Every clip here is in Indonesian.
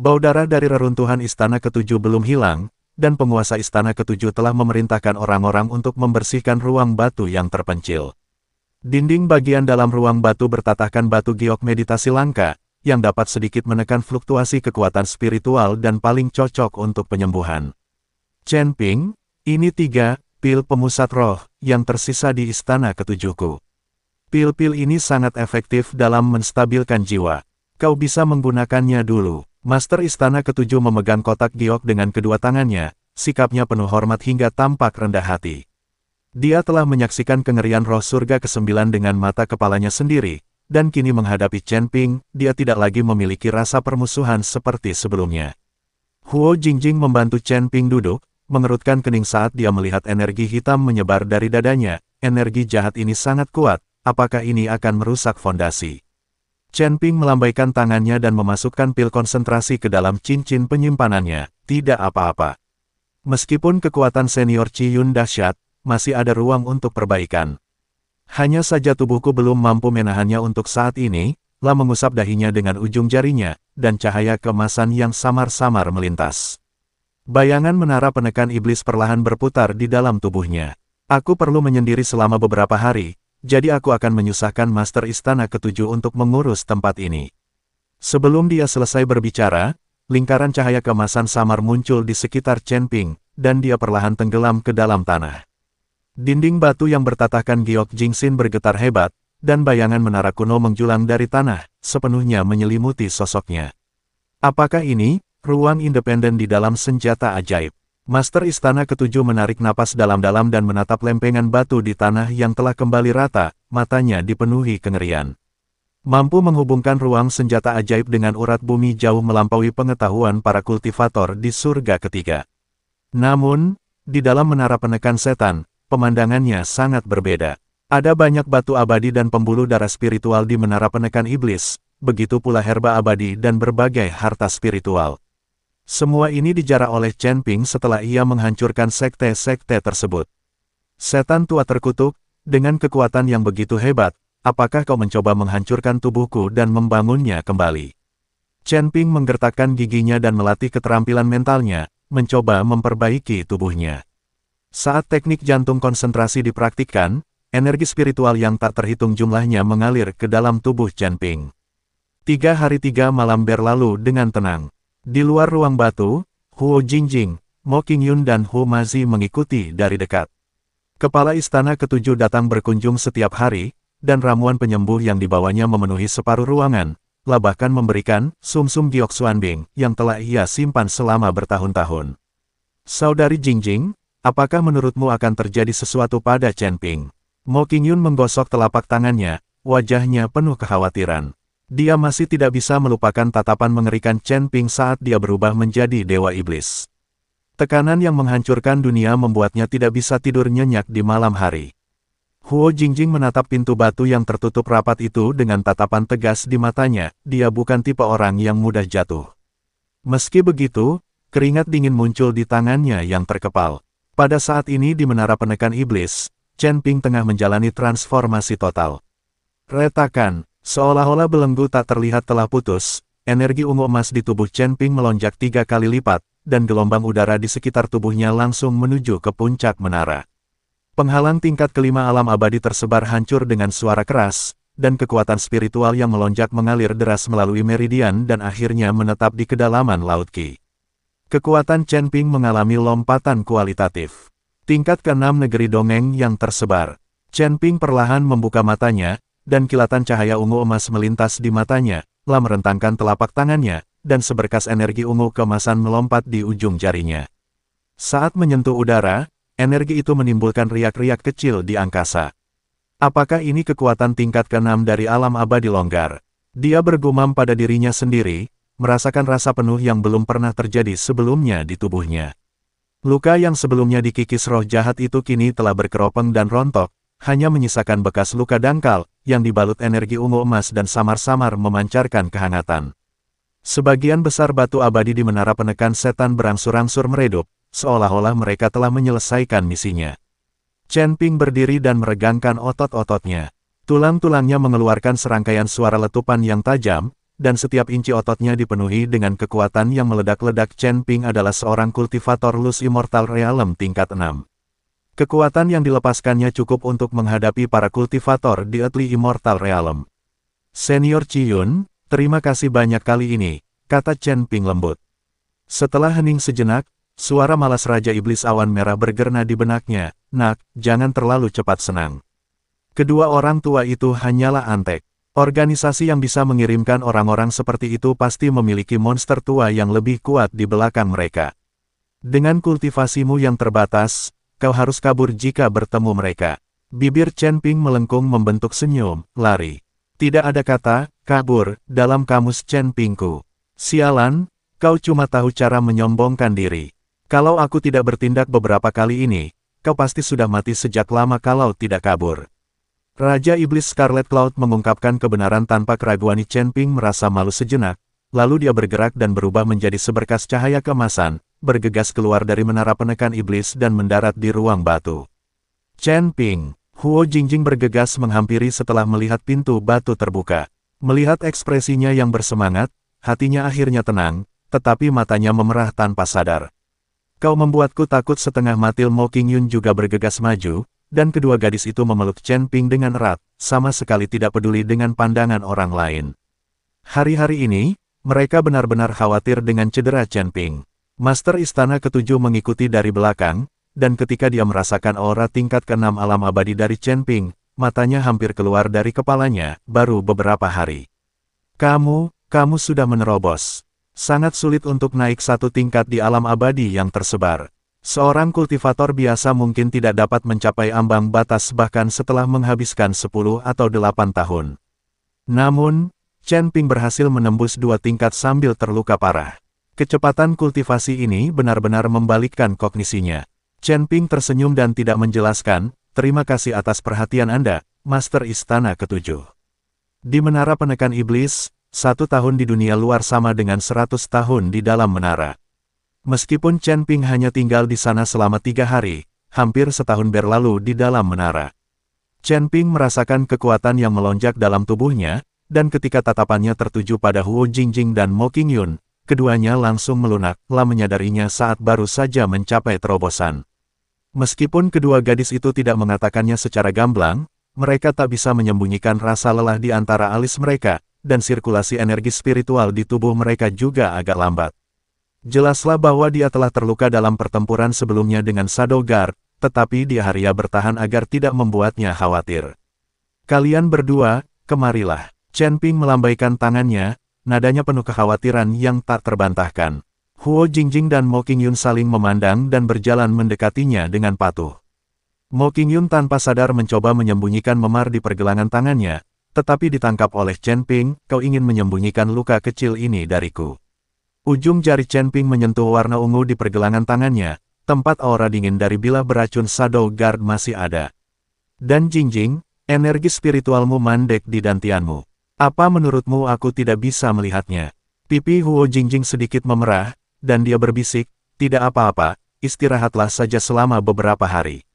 Bau darah dari reruntuhan Istana Ketujuh belum hilang, dan penguasa Istana Ketujuh telah memerintahkan orang-orang untuk membersihkan ruang batu yang terpencil. Dinding bagian dalam ruang batu bertatahkan batu giok meditasi langka, yang dapat sedikit menekan fluktuasi kekuatan spiritual dan paling cocok untuk penyembuhan. Chen Ping, ini 3 pil pemusat roh yang tersisa di Istana Ketujuhku. Pil-pil ini sangat efektif dalam menstabilkan jiwa. Kau bisa menggunakannya dulu. Master Istana Ketujuh memegang kotak giok dengan kedua tangannya, sikapnya penuh hormat hingga tampak rendah hati. Dia telah menyaksikan kengerian roh surga ke-9 dengan mata kepalanya sendiri, dan kini menghadapi Chen Ping, dia tidak lagi memiliki rasa permusuhan seperti sebelumnya. Huo Jingjing membantu Chen Ping duduk, mengerutkan kening saat dia melihat energi hitam menyebar dari dadanya. Energi jahat ini sangat kuat, apakah ini akan merusak fondasi? Chen Ping melambaikan tangannya dan memasukkan pil konsentrasi ke dalam cincin penyimpanannya. Tidak apa-apa. Meskipun kekuatan senior Qi Yun dahsyat, masih ada ruang untuk perbaikan. Hanya saja tubuhku belum mampu menahannya untuk saat ini. Lah mengusap dahinya dengan ujung jarinya, dan cahaya keemasan yang samar-samar melintas. Bayangan menara penekan iblis perlahan berputar di dalam tubuhnya. Aku perlu menyendiri selama beberapa hari. Jadi aku akan menyusahkan Master Istana Ketujuh untuk mengurus tempat ini. Sebelum dia selesai berbicara, lingkaran cahaya keemasan samar muncul di sekitar Chen Ping, dan dia perlahan tenggelam ke dalam tanah. Dinding batu yang bertatahkan giok Jingxin bergetar hebat, dan bayangan menara kuno menjulang dari tanah, sepenuhnya menyelimuti sosoknya. Apakah ini ruang independen di dalam senjata ajaib? Master Istana Ketujuh menarik napas dalam-dalam dan menatap lempengan batu di tanah yang telah kembali rata, matanya dipenuhi kengerian. Mampu menghubungkan ruang senjata ajaib dengan urat bumi jauh melampaui pengetahuan para kultivator di surga ketiga. Namun, di dalam menara penekan setan, pemandangannya sangat berbeda. Ada banyak batu abadi dan pembuluh darah spiritual di menara penekan iblis, begitu pula herba abadi dan berbagai harta spiritual. Semua ini dijarah oleh Chen Ping setelah ia menghancurkan sekte-sekte tersebut. Setan tua terkutuk, dengan kekuatan yang begitu hebat, apakah kau mencoba menghancurkan tubuhku dan membangunnya kembali? Chen Ping menggertakkan giginya dan melatih keterampilan mentalnya, mencoba memperbaiki tubuhnya. Saat teknik jantung konsentrasi dipraktikkan, energi spiritual yang tak terhitung jumlahnya mengalir ke dalam tubuh Chen Ping. 3 hari 3 malam berlalu dengan tenang. Di luar ruang batu, Huo Jingjing, Mo Qingyun dan Hu Mazi mengikuti dari dekat. Kepala Istana Ketujuh datang berkunjung setiap hari, dan ramuan penyembuh yang dibawanya memenuhi separuh ruangan, lah bahkan memberikan sumsum giok Xuanbing yang telah ia simpan selama bertahun-tahun. Saudari Jingjing, apakah menurutmu akan terjadi sesuatu pada Chen Ping? Mo Qingyun menggosok telapak tangannya, wajahnya penuh kekhawatiran. Dia masih tidak bisa melupakan tatapan mengerikan Chen Ping saat dia berubah menjadi dewa iblis. Tekanan yang menghancurkan dunia membuatnya tidak bisa tidur nyenyak di malam hari. Huo Jingjing menatap pintu batu yang tertutup rapat itu dengan tatapan tegas di matanya, dia bukan tipe orang yang mudah jatuh. Meski begitu, keringat dingin muncul di tangannya yang terkepal. Pada saat ini di menara penekan iblis, Chen Ping tengah menjalani transformasi total. Retakan. Seolah-olah belenggu tak terlihat telah putus, energi ungu emas di tubuh Chen Ping melonjak 3 kali lipat, dan gelombang udara di sekitar tubuhnya langsung menuju ke puncak menara. Penghalang tingkat kelima alam abadi tersebar hancur dengan suara keras, dan kekuatan spiritual yang melonjak mengalir deras melalui meridian dan akhirnya menetap di kedalaman Laut Qi. Kekuatan Chen Ping mengalami lompatan kualitatif. Tingkat ke-6 negeri dongeng yang tersebar. Chen Ping perlahan membuka matanya, dan kilatan cahaya ungu emas melintas di matanya, lah merentangkan telapak tangannya, dan seberkas energi ungu keemasan melompat di ujung jarinya. Saat menyentuh udara, energi itu menimbulkan riak-riak kecil di angkasa. Apakah ini kekuatan tingkat ke-6 dari alam abadi longgar? Dia bergumam pada dirinya sendiri, merasakan rasa penuh yang belum pernah terjadi sebelumnya di tubuhnya. Luka yang sebelumnya dikikis roh jahat itu kini telah berkeropeng dan rontok, hanya menyisakan bekas luka dangkal, yang dibalut energi ungu emas dan samar-samar memancarkan kehangatan. Sebagian besar batu abadi di menara penekan setan berangsur-angsur meredup, seolah-olah mereka telah menyelesaikan misinya. Chen Ping berdiri dan meregangkan otot-ototnya. Tulang-tulangnya mengeluarkan serangkaian suara letupan yang tajam, dan setiap inci ototnya dipenuhi dengan kekuatan yang meledak-ledak. Chen Ping adalah seorang kultivator Luz Immortal Realm tingkat 6. Kekuatan yang dilepaskannya cukup untuk menghadapi para kultivator di Earthly Immortal Realm. Senior Ciyun, terima kasih banyak kali ini, kata Chen Ping lembut. Setelah hening sejenak, suara malas Raja Iblis Awan Merah bergerna di benaknya. Nak, jangan terlalu cepat senang. Kedua orang tua itu hanyalah antek. Organisasi yang bisa mengirimkan orang-orang seperti itu pasti memiliki monster tua yang lebih kuat di belakang mereka. Dengan kultivasimu yang terbatas, kau harus kabur jika bertemu mereka. Bibir Chen Ping melengkung membentuk senyum, lari. Tidak ada kata, kabur, dalam kamus Chen Pingku. Sialan, kau cuma tahu cara menyombongkan diri. Kalau aku tidak bertindak beberapa kali ini, kau pasti sudah mati sejak lama kalau tidak kabur. Raja Iblis Scarlet Cloud mengungkapkan kebenaran tanpa keraguan. Chen Ping merasa malu sejenak, lalu dia bergerak dan berubah menjadi seberkas cahaya keemasan, bergegas keluar dari menara penekan iblis dan mendarat di ruang batu. Chen Ping, Huo Jingjing bergegas menghampiri setelah melihat pintu batu terbuka. Melihat ekspresinya yang bersemangat, hatinya akhirnya tenang, tetapi matanya memerah tanpa sadar. Kau membuatku takut setengah mati. Mo Qingyun juga bergegas maju, dan kedua gadis itu memeluk Chen Ping dengan erat, sama sekali tidak peduli dengan pandangan orang lain. Hari-hari ini, mereka benar-benar khawatir dengan cedera Chen Ping. Master Istana Ketujuh mengikuti dari belakang, dan ketika dia merasakan aura tingkat ke-6 alam abadi dari Chen Ping, matanya hampir keluar dari kepalanya, baru beberapa hari. Kamu sudah menerobos. Sangat sulit untuk naik satu tingkat di alam abadi yang tersebar. Seorang kultivator biasa mungkin tidak dapat mencapai ambang batas bahkan setelah menghabiskan 10 atau 8 tahun. Namun, Chen Ping berhasil menembus 2 tingkat sambil terluka parah. Kecepatan kultivasi ini benar-benar membalikkan kognisinya. Chen Ping tersenyum dan tidak menjelaskan, terima kasih atas perhatian Anda, Master Istana Ketujuh. Di menara penekan iblis, 1 tahun di dunia luar sama dengan 100 tahun di dalam menara. Meskipun Chen Ping hanya tinggal di sana selama 3 hari, hampir setahun berlalu di dalam menara. Chen Ping merasakan kekuatan yang melonjak dalam tubuhnya, dan ketika tatapannya tertuju pada Huo Jingjing dan Mo Qingyun, keduanya langsung melunak, menyadarinya saat baru saja mencapai terobosan. Meskipun kedua gadis itu tidak mengatakannya secara gamblang, mereka tak bisa menyembunyikan rasa lelah di antara alis mereka, dan sirkulasi energi spiritual di tubuh mereka juga agak lambat. Jelaslah bahwa dia telah terluka dalam pertempuran sebelumnya dengan Shadow Guard, tetapi dia haria bertahan agar tidak membuatnya khawatir. Kalian berdua, kemarilah. Chen Ping melambaikan tangannya, nadanya penuh kekhawatiran yang tak terbantahkan. Huo Jingjing dan Mo Qingyun saling memandang dan berjalan mendekatinya dengan patuh. Mo Qingyun tanpa sadar mencoba menyembunyikan memar di pergelangan tangannya, tetapi ditangkap oleh Chen Ping. Kau ingin menyembunyikan luka kecil ini dariku. Ujung jari Chen Ping menyentuh warna ungu di pergelangan tangannya, tempat aura dingin dari bilah beracun Shadow Guard masih ada. Dan Jingjing, energi spiritualmu mandek di dantianmu. Apa menurutmu aku tidak bisa melihatnya? Pipi Huo Jingjing sedikit memerah, dan dia berbisik, tidak apa-apa, istirahatlah saja selama beberapa hari.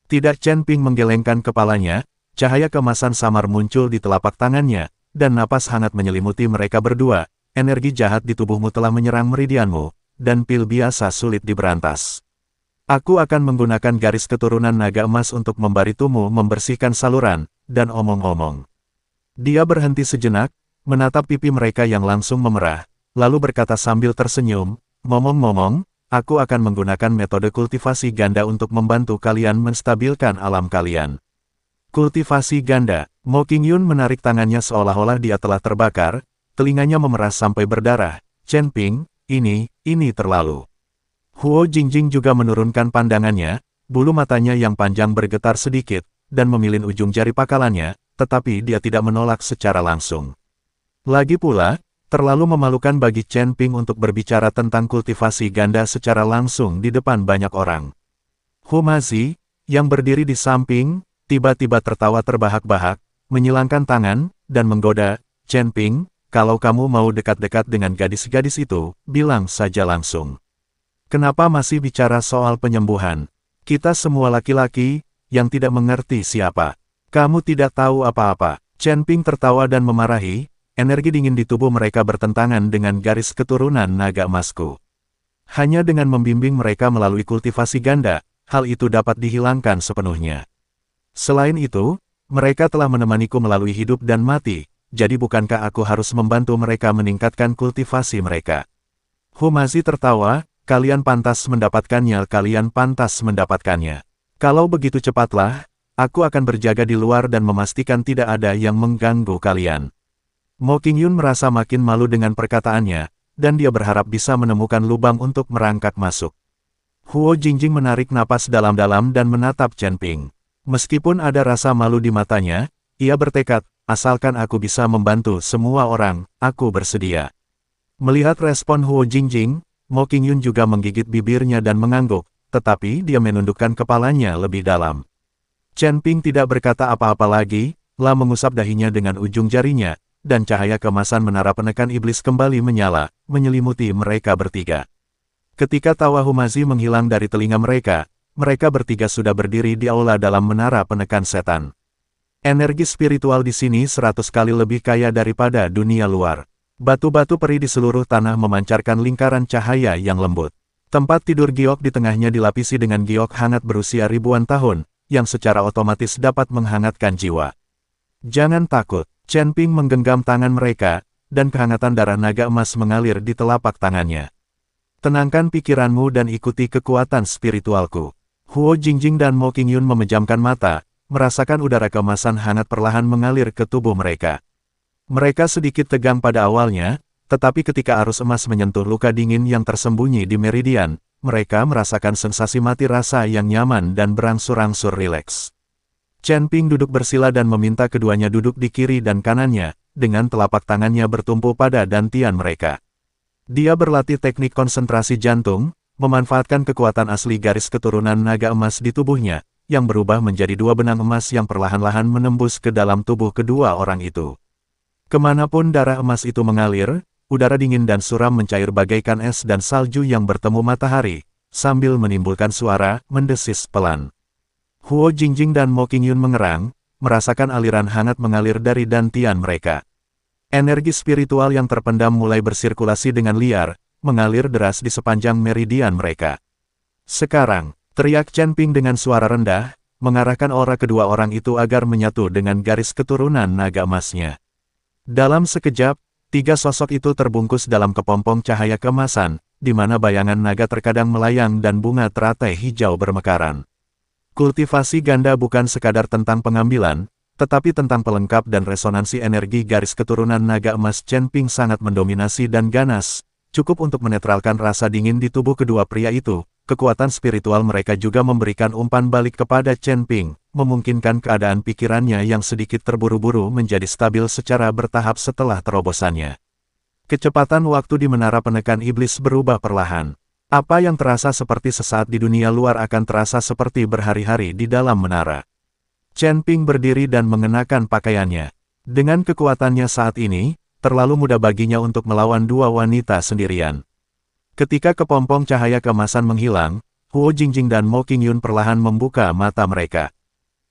Tidak. Chen Ping menggelengkan kepalanya, cahaya kemasan samar muncul di telapak tangannya, dan napas hangat menyelimuti mereka berdua. Energi jahat di tubuhmu telah menyerang meridianmu, dan pil biasa sulit diberantas. Aku akan menggunakan garis keturunan naga emas untuk membantumu membersihkan saluran, dan omong-omong. Dia berhenti sejenak, menatap pipi mereka yang langsung memerah, lalu berkata sambil tersenyum, ngomong-ngomong, aku akan menggunakan metode kultivasi ganda untuk membantu kalian menstabilkan alam kalian. Kultivasi ganda. Mo Qingyun menarik tangannya seolah-olah dia telah terbakar. Telinganya memeras sampai berdarah. Chen Ping, ini terlalu. Huo Jingjing juga menurunkan pandangannya, bulu matanya yang panjang bergetar sedikit, dan memilin ujung jari pakalannya, tetapi dia tidak menolak secara langsung. Lagi pula, terlalu memalukan bagi Chen Ping untuk berbicara tentang kultivasi ganda secara langsung di depan banyak orang. Hu Mazi, yang berdiri di samping, tiba-tiba tertawa terbahak-bahak, menyilangkan tangan, dan menggoda, Chen Ping, kalau kamu mau dekat-dekat dengan gadis-gadis itu, bilang saja langsung. Kenapa masih bicara soal penyembuhan? Kita semua laki-laki, yang tidak mengerti siapa. Kamu tidak tahu apa-apa. Chen Ping tertawa dan memarahi, energi dingin di tubuh mereka bertentangan dengan garis keturunan naga emasku. Hanya dengan membimbing mereka melalui kultivasi ganda, hal itu dapat dihilangkan sepenuhnya. Selain itu, mereka telah menemaniku melalui hidup dan mati, jadi bukankah aku harus membantu mereka meningkatkan kultivasi mereka? Humazi tertawa, kalian pantas mendapatkannya, kalian pantas mendapatkannya. Kalau begitu cepatlah, aku akan berjaga di luar dan memastikan tidak ada yang mengganggu kalian. Mo Qingyun merasa makin malu dengan perkataannya, dan dia berharap bisa menemukan lubang untuk merangkak masuk. Huo Jingjing menarik napas dalam-dalam dan menatap Chen Ping. Meskipun ada rasa malu di matanya, ia bertekad, asalkan aku bisa membantu semua orang, aku bersedia. Melihat respon Huo Jingjing, Mo Qingyun juga menggigit bibirnya dan mengangguk, tetapi dia menundukkan kepalanya lebih dalam. Chen Ping tidak berkata apa-apa lagi, lah mengusap dahinya dengan ujung jarinya, dan cahaya kemasan menara penekan iblis kembali menyala, menyelimuti mereka bertiga. Ketika tawa Humazi menghilang dari telinga mereka, mereka bertiga sudah berdiri di aula dalam menara penekan setan. Energi spiritual di sini 100 kali lebih kaya daripada dunia luar. Batu-batu peri di seluruh tanah memancarkan lingkaran cahaya yang lembut. Tempat tidur giok di tengahnya dilapisi dengan giok hangat berusia ribuan tahun, yang secara otomatis dapat menghangatkan jiwa. Jangan takut, Chen Ping menggenggam tangan mereka, dan kehangatan darah naga emas mengalir di telapak tangannya. Tenangkan pikiranmu dan ikuti kekuatan spiritualku. Huo Jingjing dan Mo Qingyun memejamkan mata, merasakan udara keemasan hangat perlahan mengalir ke tubuh mereka. Mereka sedikit tegang pada awalnya, tetapi ketika arus emas menyentuh luka dingin yang tersembunyi di meridian, mereka merasakan sensasi mati rasa yang nyaman dan berangsur-angsur rileks. Chen Ping duduk bersila dan meminta keduanya duduk di kiri dan kanannya, dengan telapak tangannya bertumpu pada dantian mereka. Dia berlatih teknik konsentrasi jantung, memanfaatkan kekuatan asli garis keturunan naga emas di tubuhnya, yang berubah menjadi dua benang emas yang perlahan-lahan menembus ke dalam tubuh kedua orang itu. Kemanapun darah emas itu mengalir, udara dingin dan suram mencair bagaikan es dan salju yang bertemu matahari, sambil menimbulkan suara mendesis pelan. Huo Jingjing dan Mo Qingyun mengerang, merasakan aliran hangat mengalir dari dantian mereka. Energi spiritual yang terpendam mulai bersirkulasi dengan liar, mengalir deras di sepanjang meridian mereka. Sekarang, teriak Chen Ping dengan suara rendah, mengarahkan aura kedua orang itu agar menyatu dengan garis keturunan naga emasnya. Dalam sekejap, tiga sosok itu terbungkus dalam kepompong cahaya keemasan, di mana bayangan naga terkadang melayang dan bunga teratai hijau bermekaran. Kultivasi ganda bukan sekadar tentang pengambilan, tetapi tentang pelengkap dan resonansi energi garis keturunan naga emas. Chen Ping sangat mendominasi dan ganas, cukup untuk menetralkan rasa dingin di tubuh kedua pria itu. Kekuatan spiritual mereka juga memberikan umpan balik kepada Chen Ping, memungkinkan keadaan pikirannya yang sedikit terburu-buru menjadi stabil secara bertahap setelah terobosannya. Kecepatan waktu di menara penekan iblis berubah perlahan. Apa yang terasa seperti sesaat di dunia luar akan terasa seperti berhari-hari di dalam menara. Chen Ping berdiri dan mengenakan pakaiannya. Dengan kekuatannya saat ini, terlalu mudah baginya untuk melawan dua wanita sendirian. Ketika kepompong cahaya keemasan menghilang, Huo Jingjing dan Mo Qingyun perlahan membuka mata mereka.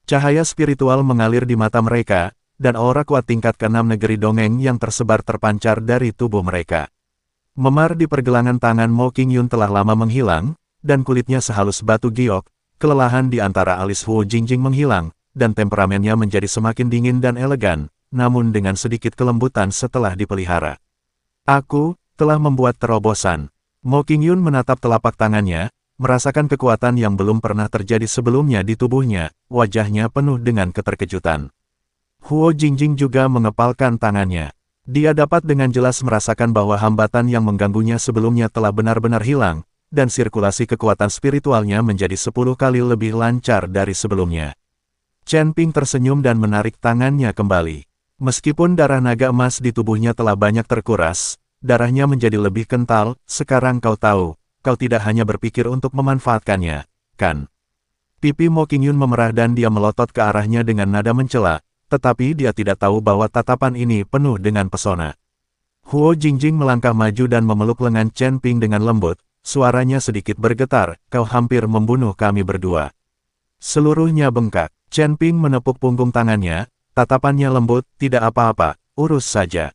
Cahaya spiritual mengalir di mata mereka, dan aura kuat tingkat ke-6 negeri dongeng yang tersebar terpancar dari tubuh mereka. Memar di pergelangan tangan Mo Qingyun telah lama menghilang, dan kulitnya sehalus batu giok. Kelelahan di antara alis Huo Jingjing menghilang, dan temperamennya menjadi semakin dingin dan elegan, namun dengan sedikit kelembutan setelah dipelihara. Aku telah membuat terobosan. Mo Qingyun menatap telapak tangannya, merasakan kekuatan yang belum pernah terjadi sebelumnya di tubuhnya, wajahnya penuh dengan keterkejutan. Huo Jingjing juga mengepalkan tangannya. Dia dapat dengan jelas merasakan bahwa hambatan yang mengganggunya sebelumnya telah benar-benar hilang, dan sirkulasi kekuatan spiritualnya menjadi 10 kali lebih lancar dari sebelumnya. Chen Ping tersenyum dan menarik tangannya kembali. Meskipun darah naga emas di tubuhnya telah banyak terkuras, darahnya menjadi lebih kental. Sekarang kau tahu, kau tidak hanya berpikir untuk memanfaatkannya, kan? Pipi Mo Qingyun memerah dan dia melotot ke arahnya dengan nada mencela, tetapi dia tidak tahu bahwa tatapan ini penuh dengan pesona. Huo Jingjing melangkah maju dan memeluk lengan Chen Ping dengan lembut, suaranya sedikit bergetar, kau hampir membunuh kami berdua. Seluruhnya bengkak. Chen Ping menepuk punggung tangannya, tatapannya lembut, tidak apa-apa, urus saja.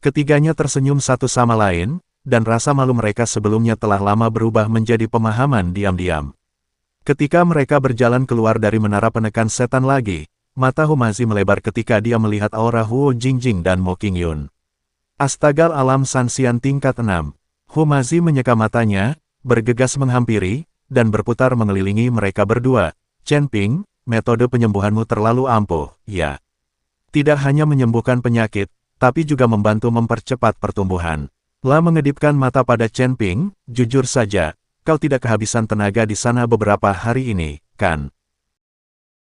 Ketiganya tersenyum satu sama lain, dan rasa malu mereka sebelumnya telah lama berubah menjadi pemahaman diam-diam. Ketika mereka berjalan keluar dari menara penekan setan lagi, mata Humazi melebar ketika dia melihat aura Huo Jingjing dan Mo Qingyun. Astagal alam Sanxian tingkat 6. Humazi menyeka matanya, bergegas menghampiri, dan berputar mengelilingi mereka berdua. Chen Ping, metode penyembuhanmu terlalu ampuh, ya. Tidak hanya menyembuhkan penyakit, tapi juga membantu mempercepat pertumbuhan. La mengedipkan mata pada Chen Ping, jujur saja, kau tidak kehabisan tenaga di sana beberapa hari ini, kan?